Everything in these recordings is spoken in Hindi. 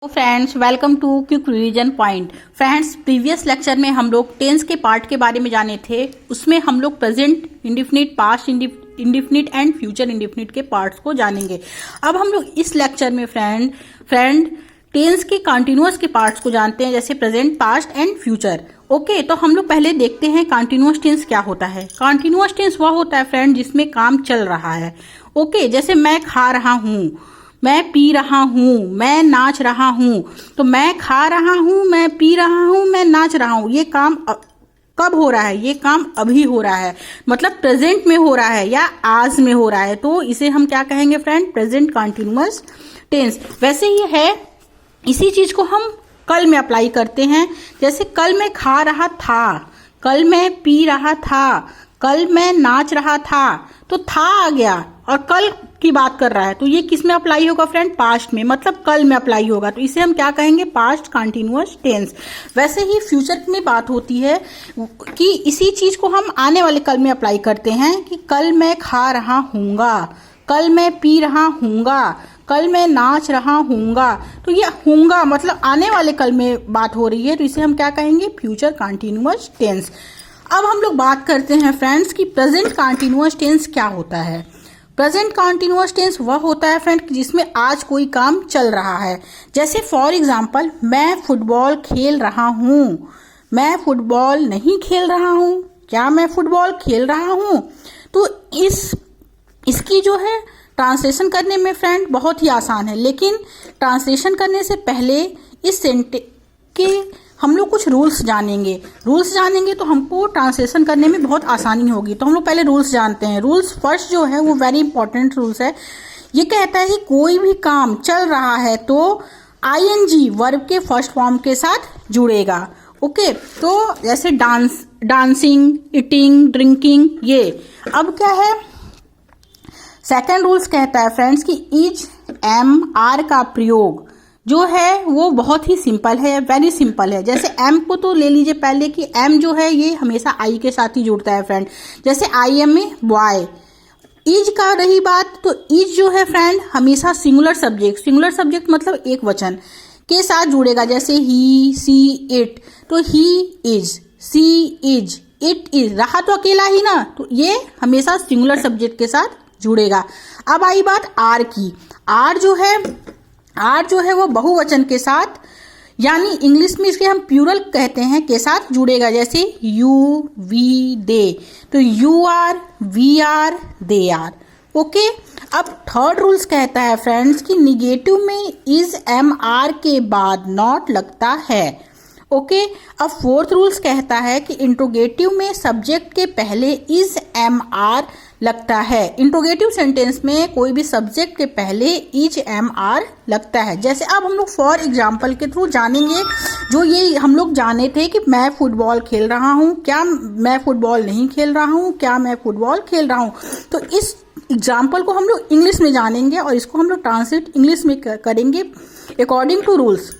Friends welcome to quick revision point. Friends previous lecture में हम लोग टेंस के पार्ट के बारे में जाने थे। उसमें हम लोग present indefinite, past indefinite and future indefinite के पार्ट्स को जानेंगे। अब हम लोग इस लेक्चर में फ्रेंड टेंस के कंटिन्यूअस के पार्ट्स को जानते हैं, जैसे present, past and future. Okay, तो हम लोग पहले देखते हैं कंटिन्यूअस टेंस क्या होता है। कंटिन्यूअस टेंस वह होता है फ्रेंड जिसमें काम चल रहा है। ओके, जैसे मैं खा रहा हूँ, मैं पी रहा हूँ, मैं नाच रहा हूँ। तो मैं खा रहा हूँ, मैं पी रहा हूँ, मैं नाच रहा हूँ, ये काम कब हो रहा है? ये काम अभी हो रहा है, मतलब प्रेजेंट में हो रहा है या आज में हो रहा है। तो इसे हम क्या कहेंगे फ्रेंड? Present continuous tense. वैसे ही है, इसी चीज को हम कल में अप्लाई करते हैं। जैसे कल मैं खा रहा था, कल मैं पी रहा था, कल मैं नाच रहा था। तो था आ गया और कल की बात कर रहा है, तो ये किस में अप्लाई होगा फ्रेंड? पास्ट में, मतलब कल में अप्लाई होगा। तो इसे हम क्या कहेंगे? Past continuous tense. वैसे ही फ्यूचर में बात होती है कि इसी चीज को हम आने वाले कल में अप्लाई करते हैं कि कल मैं खा रहा हूँगा, कल मैं पी रहा हूँगा, कल मैं नाच रहा हूँगा। तो ये हूँगा मतलब आने वाले कल में बात हो रही है, तो इसे हम क्या कहेंगे? Future continuous tense. अब हम लोग बात करते हैं फ्रेंड्स कि प्रेजेंट कंटिन्यूअस टेंस क्या होता है। प्रेजेंट कंटिन्यूअस टेंस वह होता है फ्रेंड जिसमें आज कोई काम चल रहा है। जैसे फॉर एग्जांपल, मैं फुटबॉल खेल रहा हूँ, मैं फुटबॉल नहीं खेल रहा हूँ, क्या मैं फुटबॉल खेल रहा हूँ? तो इसकी जो है ट्रांसलेशन करने में फ्रेंड बहुत ही आसान है, लेकिन ट्रांसलेशन करने से पहले इस सेंटेंस के हम लोग कुछ रूल्स जानेंगे। रूल्स जानेंगे तो हमको ट्रांसलेशन करने में बहुत आसानी होगी। तो हम लोग पहले रूल्स जानते हैं। रूल्स फर्स्ट जो है वो वेरी इंपॉर्टेंट रूल्स है। ये कहता है कि कोई भी काम चल रहा है तो आईएनजी वर्ब के फर्स्ट फॉर्म के साथ जुड़ेगा। ओके, तो जैसे डांसिंग, ईटिंग, ड्रिंकिंग, ये। अब क्या है? सेकेंड रूल्स कहता है फ्रेंड्स कि इज, एम, आर का प्रयोग जो है वो बहुत ही सिंपल है, वेरी सिंपल है। जैसे एम को तो ले लीजिए पहले कि एम जो है ये हमेशा आई के साथ ही जुड़ता है फ्रेंड। जैसे I am a boy. Is का रही बात, तो इज जो है फ्रेंड हमेशा सिंगुलर सब्जेक्ट मतलब एक वचन के साथ जुड़ेगा। जैसे ही, सी, इट। तो he is, she is, it is, रहा तो अकेला ही ना, तो ये हमेशा सिंगुलर सब्जेक्ट के साथ जुड़ेगा। अब आई बात आर की। आर जो है वो बहुवचन के साथ, यानी इंग्लिश में इसके हम प्लूरल कहते हैं, के साथ जुड़ेगा। जैसे यू, वी, दे। तो you are, we are, they are. Okay, अब थर्ड रूल्स कहता है फ्रेंड्स कि निगेटिव में इज, एम, आर के बाद नॉट लगता है। ओके, अब फोर्थ रूल्स कहता है कि इंट्रोगेटिव में सब्जेक्ट के पहले इज, एम, आर लगता है। इंट्रोगेटिव सेंटेंस में कोई भी सब्जेक्ट के पहले इज, एम, आर लगता है। जैसे अब हम लोग फॉर एग्जाम्पल के थ्रू जानेंगे, जो ये हम लोग जाने थे कि मैं फुटबॉल खेल रहा हूँ, क्या मैं फुटबॉल नहीं खेल रहा हूँ, क्या मैं फुटबॉल खेल रहा हूँ। तो इस एग्जाम्पल को हम लोग इंग्लिश में जानेंगे और इसको हम लोग ट्रांसलेट इंग्लिश में करेंगे अकॉर्डिंग टू रूल्स।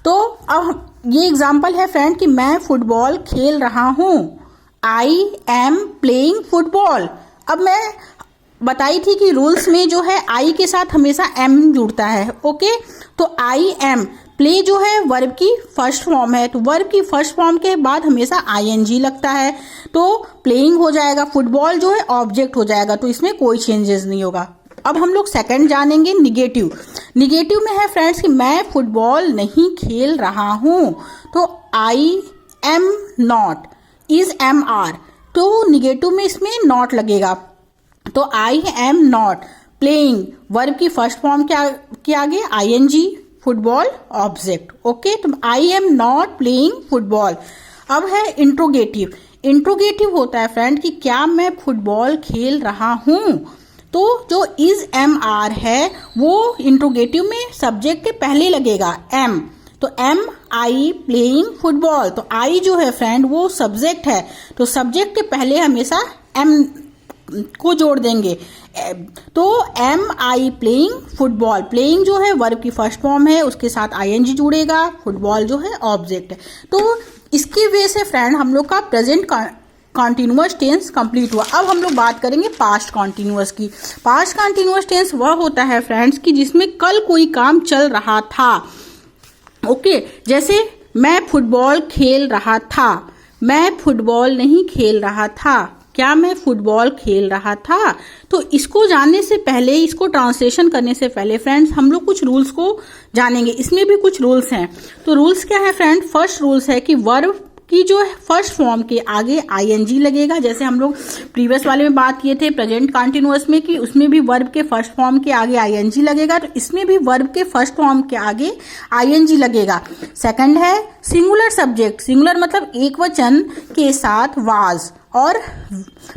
तो अब ये एग्जाम्पल है फ्रेंड कि मैं फुटबॉल खेल रहा हूँ, आई एम प्लेइंग फुटबॉल। अब मैं बताई थी कि रूल्स में जो है आई के साथ हमेशा एम जुड़ता है। ओके, तो आई एम, प्ले जो है वर्ब की फर्स्ट फॉर्म है, तो वर्ब की फर्स्ट फॉर्म के बाद हमेशा आईएनजी लगता है, तो प्लेइंग हो जाएगा। फुटबॉल जो है ऑब्जेक्ट हो जाएगा, तो इसमें कोई चेंजेस नहीं होगा। अब हम लोग सेकंड जानेंगे निगेटिव। निगेटिव में है फ्रेंड्स कि मैं फुटबॉल नहीं खेल रहा हूँ, तो I am not, is, am, are. तो निगेटिव में इसमें नॉट लगेगा, तो I am not playing verb की फर्स्ट फॉर्म के आगे आईएनजी, फुटबॉल ऑब्जेक्ट। ओके, तो I am not playing football. अब है इंट्रोगेटिव। इंट्रोगेटिव होता है फ्रेंड कि क्या मैं फुटबॉल खेल रहा हूँ। तो जो इज, एम, आर है वो इंट्रोगेटिव में सब्जेक्ट के पहले लगेगा, एम। तो एम आई प्लेइंग फुटबॉल, तो आई जो है फ्रेंड वो सब्जेक्ट है, तो सब्जेक्ट के पहले हमेशा एम को जोड़ देंगे। तो am I playing football. Playing जो है वर्ब की फर्स्ट फॉर्म है, उसके साथ आईएनजी जुड़ेगा। फुटबॉल जो है ऑब्जेक्ट है। तो इसकी वजह से फ्रेंड हम लोग का प्रेजेंट कॉन्टिन्यूअस टेंस कंप्लीट हुआ। अब हम लोग बात करेंगे पास्ट कॉन्टिन्यूअस की। पास्ट कॉन्टिन्यूअस टेंस वह होता है फ्रेंड्स कि जिसमें कल कोई काम चल रहा था। ओके, जैसे मैं फुटबॉल खेल रहा था, मैं फुटबॉल नहीं खेल रहा था। क्या मैं फुटबॉल खेल रहा था? तो इसको जानने से पहले, इसको ट्रांसलेशन करने से पहले फ्रेंड्स हम लोग कुछ रूल्स को जानेंगे। इसमें भी कुछ रूल्स हैं। तो रूल्स क्या है फ्रेंड? फर्स्ट रूल्स है कि वर्ब की जो है फर्स्ट फॉर्म के आगे आईएनजी लगेगा। जैसे हम लोग प्रीवियस वाले में बात किए थे प्रेजेंट कॉन्टिन्यूअस में कि उसमें भी वर्ब के फर्स्ट फॉर्म के आगे आईएनजी लगेगा, तो इसमें भी वर्ब के फर्स्ट फॉर्म के आगे आईएनजी लगेगा। सेकंड है सिंगुलर सब्जेक्ट। सिंगुलर मतलब एक वचन के साथ वाज, और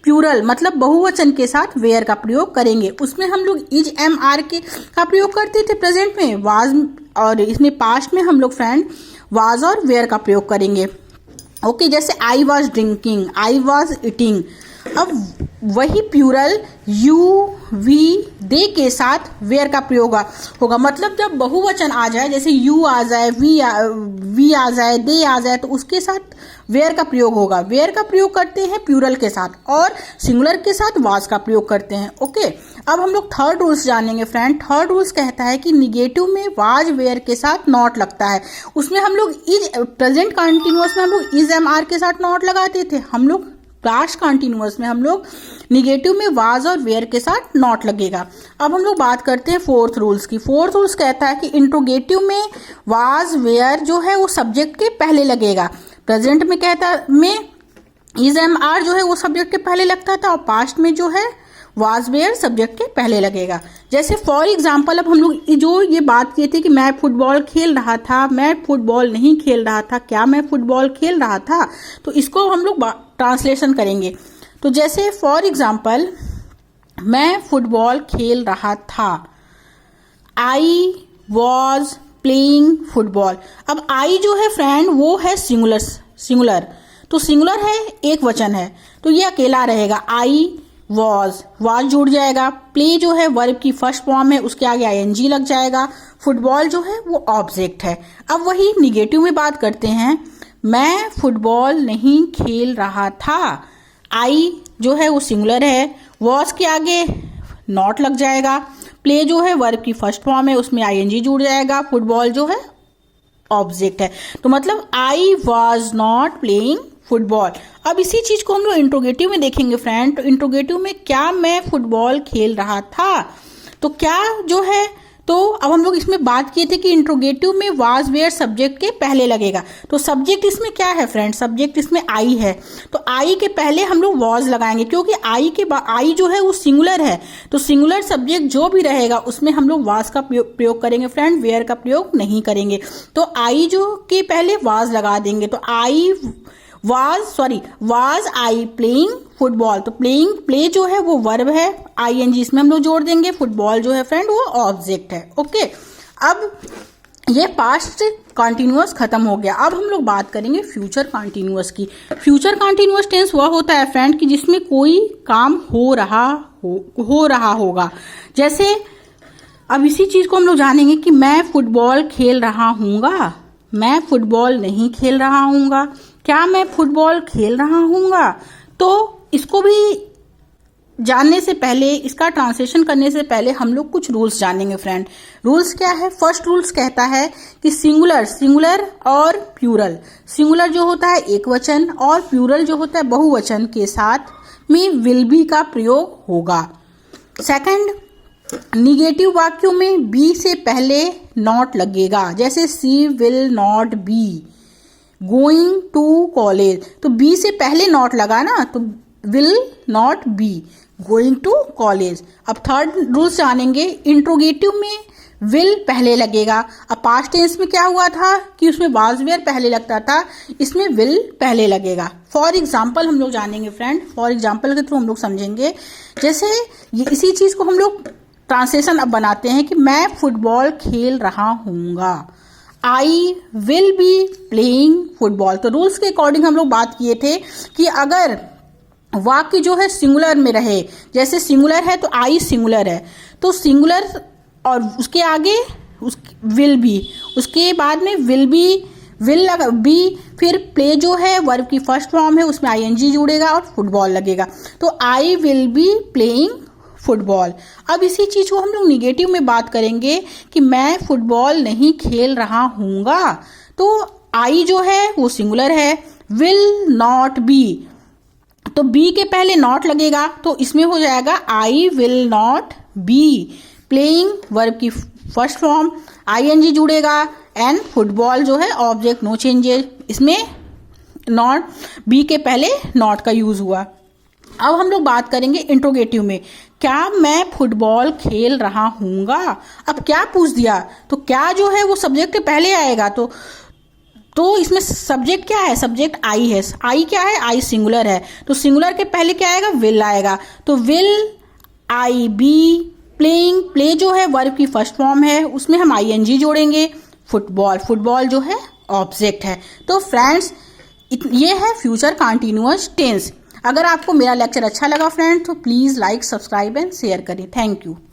प्लूरल मतलब बहुवचन के साथ वेयर का प्रयोग करेंगे। उसमें हम लोग इज एम आर के का प्रयोग करते थे प्रेजेंट में वाज, और इसमें पास्ट में हम लोग फ्रेंड वाज और वेयर का प्रयोग करेंगे। ओके, जैसे I was drinking, I was eating. अब वही प्लूरल यू, वी, दे के साथ वेयर का प्रयोग होगा। मतलब जब बहुवचन आ जाए, जैसे यू आ जाए, वी आ जाए, दे आ जाए, तो उसके साथ वेयर का प्रयोग होगा। वेयर का प्रयोग करते हैं प्लूरल के साथ, और सिंगुलर के साथ वाज का प्रयोग करते हैं। ओके, अब हम लोग थर्ड रूल्स जानेंगे फ्रेंड। थर्ड रूल्स कहता है कि निगेटिव में वाज वेयर के साथ नॉट लगता है। उसमें हम लोग इज, प्रेजेंट कॉन्टिन्यूअस में हम लोग इज एम आर के साथ नॉट लगाते थे। हम लोग पास्ट कॉन्टिन्यूअस में हम लोग निगेटिव में वाज और वेयर के साथ नॉट लगेगा। अब हम लोग बात करते हैं फोर्थ रूल्स की। फोर्थ रूल्स कहता है कि इंट्रोगेटिव में वाज वेयर जो है वो सब्जेक्ट के पहले लगेगा। प्रेजेंट में कहता में इज एम आर जो है वो सब्जेक्ट के पहले लगता था, और पास्ट में जो है वाज वेयर सब्जेक्ट के पहले लगेगा। जैसे फॉर एग्जाम्पल, अब हम लोग जो ये बात किए थे कि मैं फुटबॉल खेल रहा था, मैं फुटबॉल नहीं खेल रहा था। क्या मैं फुटबॉल खेल रहा था? तो इसको हम लोग ट्रांसलेशन करेंगे। तो जैसे फॉर एग्जाम्पल, मैं फुटबॉल खेल रहा था, आई वॉज प्लेइंग फुटबॉल। अब आई जो है फ्रेंड वो है सिंगुलर, तो सिंगुलर है, एक वचन है, तो ये अकेला रहेगा। आई वाज जुड़ जाएगा। प्ले जो है वर्ब की फर्स्ट फॉर्म है, उसके आगे आईएनजी लग जाएगा। फुटबॉल जो है वो ऑब्जेक्ट है। अब वही निगेटिव में बात करते हैं, मैं फुटबॉल नहीं खेल रहा था। आई जो है वो सिंगुलर है, वॉज के आगे नॉट लग जाएगा। प्ले जो है वर्ब की फर्स्ट फॉर्म है, उसमें आईएनजी जुड़ जाएगा। फुटबॉल जो है ऑब्जेक्ट है, तो मतलब I was not playing football. अब इसी चीज को हम लोग इंट्रोगेटिव में देखेंगे फ्रेंड। तो इंट्रोगेटिव में क्या मैं फुटबॉल खेल रहा था? तो क्या जो है, तो अब हम लोग इसमें बात किए थे कि इंट्रोगेटिव में वाज वेयर सब्जेक्ट के पहले लगेगा। तो सब्जेक्ट इसमें क्या है फ्रेंड? सब्जेक्ट इसमें आई है, तो आई के पहले हम लोग वाज लगाएंगे, क्योंकि आई जो है वो सिंगुलर है। तो सिंगुलर सब्जेक्ट जो भी रहेगा उसमें हम लोग वाज का प्रयोग करेंगे फ्रेंड, वेयर का प्रयोग नहीं करेंगे। तो आई जो के पहले वाज लगा देंगे। तो I was I playing football. तो प्ले जो है वो वर्ब है, आईएनजी इसमें हम लोग जोड़ देंगे। फुटबॉल जो है फ्रेंड वो ऑब्जेक्ट है। ओके, अब ये पास्ट कॉन्टिन्यूअस खत्म हो गया। अब हम लोग बात करेंगे फ्यूचर कॉन्टिन्यूअस की। फ्यूचर कॉन्टिन्यूअस टेंस वह होता है फ्रेंड कि जिसमें कोई काम हो रहा होगा। जैसे अब इसी चीज को हम लोग जानेंगे कि मैं फुटबॉल खेल रहा हूँगा, मैं फुटबॉल नहीं खेल रहा हूँगा। क्या मैं फुटबॉल खेल रहा हूँगा? तो इसको भी जानने से पहले, इसका ट्रांसलेशन करने से पहले हम लोग कुछ रूल्स जानेंगे फ्रेंड। रूल्स क्या है? फर्स्ट रूल्स कहता है कि सिंगुलर और प्लूरल। सिंगुलर जो होता है एक वचन, और प्लूरल जो होता है बहुवचन के साथ में विल बी का प्रयोग होगा। सेकंड, निगेटिव वाक्यों में बी से पहले नॉट लगेगा। जैसे she will not be going to college, तो बी से पहले नॉट लगा ना, तो will not be going to college. अब थर्ड रूल्स जानेंगे, इंट्रोगेटिव में विल पहले लगेगा। अब पास्ट टेंस में क्या हुआ था कि उसमें वाज वेयर पहले लगता था, इसमें विल पहले लगेगा। फॉर एग्जाम्पल हम लोग जानेंगे फ्रेंड, फॉर एग्जाम्पल के थ्रू हम लोग समझेंगे। जैसे ये इसी चीज को हम लोग ट्रांसलेशन अब बनाते हैं कि मैं फुटबॉल खेल रहा हूँगा, I will be playing football. तो रूल्स के अकॉर्डिंग हम लोग बात किए थे कि अगर वाक्य जो है सिंगुलर में रहे, जैसे सिंगुलर है तो आई सिंगुलर है, तो सिंगुलर और उसके आगे विल बी, उसके बाद में विल बी विल लगा बी, फिर प्ले जो है वर्ब की फर्स्ट फॉर्म है उसमें आईएनजी जुड़ेगा और फुटबॉल लगेगा, तो आई विल बी प्लेइंग फुटबॉल। अब इसी चीज को हम लोग निगेटिव में बात करेंगे कि मैं फुटबॉल नहीं खेल रहा हूँगा, तो आई जो है वो सिंगुलर है, विल नॉट बी, तो बी के पहले नॉट लगेगा तो इसमें हो जाएगा I will not be playing verb की फर्स्ट फॉर्म, आईएनजी जुड़ेगा एंड फुटबॉल जो है ऑब्जेक्ट नो चेंजेस, इसमें नॉट, बी के पहले नॉट का यूज हुआ। अब हम लोग बात करेंगे इंट्रोगेटिव में, क्या मैं फुटबॉल खेल रहा हूँगा। अब क्या पूछ दिया तो क्या जो है वो सब्जेक्ट के पहले आएगा, तो इसमें सब्जेक्ट क्या है, सब्जेक्ट आई है, आई क्या है, आई सिंगुलर है, तो सिंगुलर के पहले क्या आएगा, विल आएगा, तो will I be playing, play जो है वर्ब की फर्स्ट फॉर्म है उसमें हम आईएनजी जोड़ेंगे, फुटबॉल, फुटबॉल जो है ऑब्जेक्ट है। तो फ्रेंड्स ये है फ्यूचर कंटिन्यूअस टेंस। अगर आपको मेरा लेक्चर अच्छा लगा फ्रेंड्स तो please like, subscribe and share करें। Thank you.